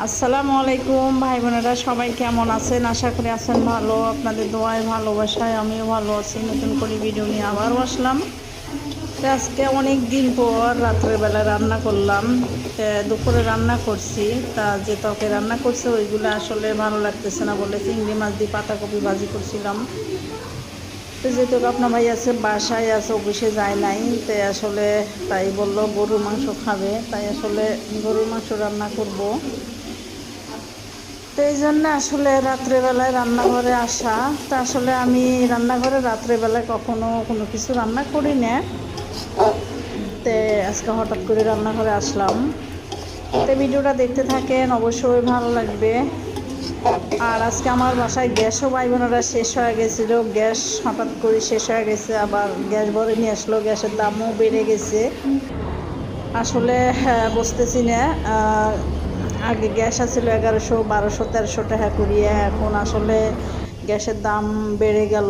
আসসালামু আলাইকুম ভাই বোনেরা, সবাই কেমন আছেন? আশা করি আছেন ভালো। আপনাদের দোয়ায় ভালোবাসায় আমিও ভালো আছি। নতুন করে ভিডিও নিয়ে আবারও আসলাম। তো আজকে অনেক দিন পর রাত্রেবেলা রান্না করলাম। দুপুরে রান্না করছি, তা যে ত্বকে রান্না করছে ওইগুলো আসলে ভালো লাগতেছে না বলে চিংড়ি মাছ দিয়ে পাতাকপি ভাজি করছিলাম। তো যেহেতু আপনার ভাই আছে, বাসায় আছে, অফিসে যায় নাই, তাই আসলে তাই বলল গরুর মাংস খাবে, তাই আসলে গরুর মাংস রান্না করব। তো এই জন্য আসলে রাত্রেবেলায় রান্নাঘরে আসা। তা আসলে আমি রান্নাঘরে রাত্রেবেলায় কখনো কোনো কিছু রান্না করি না। তো আজকে হঠাৎ করে রান্নাঘরে আসলাম। তো ভিডিওটা দেখতে থাকেন, অবশ্যই ভালো লাগবে। আর আজকে আমার বাসায় গ্যাসও ভাই বোনেরা শেষ হয়ে গেছিলো। গ্যাস হঠাৎ করে শেষ হয়ে গেছে, আবার গ্যাস ভরে নিয়ে আসলো। গ্যাসের দামও বেড়ে গেছে আসলে। বুঝতেছি না। আগে গ্যাস আছিল 1100, 1200, 1300 টাকা করিয়ে, এখন আসলে গ্যাসের দাম বেড়ে গেল।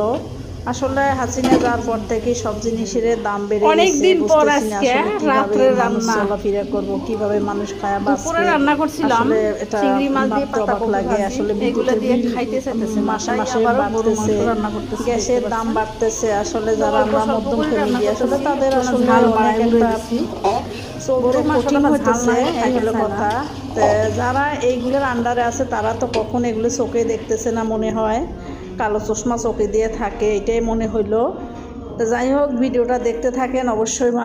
আসলে হাসিনা যাওয়ার পর থেকে সব জিনিসের দাম বেড়ে গেছে। অনেকদিন পর বুঝতেছি না আজকে আসলে কিভাবে রাত্রে মানুষ রান্না। চলাফেরা করবো, কিভাবে মানুষ খায়া দুপুরে বাঁচবে। রান্না করছিলাম আসলে এটা চিংড়ি মাছ দিয়ে ভাবতে অবাক পাতাকপি লাগে। ভাজি, আসলে এগুলো বিদ্যুতের দিয়ে বিল খাইতে চাইতেছে না, মাসে তাই মাসে আবারও গরু বাড়তেছে, মাংস রান্না করতেছে, দেখতে গ্যাসের দাম পাচ্ছেন। বাড়তেছে। আসলে তো যারা অল্প আমরা স্বল্প মধ্যম করে রান্না ফ্যামিলি, আসলে করতেছি, তাদের একটু না আসলে ঝাল অনেক বাড়ায় উড়ে একটা দিচ্ছি। চলতে গরুর মাংসটা কঠিন আবার ঝাল হইতেছে, না হলে এই খাইতে হলো চায় না। কথা। তো যারা এইগুলোর আন্ডারে আছে তারা তো কখন এগুলো চোখে দেখতেছে না, মনে হয় কালো চশমা চোখে দিয়ে থাকে, এটাই মনে হইলো। তো যাই হোক, ভিডিওটা দেখতে থাকেন অবশ্যই।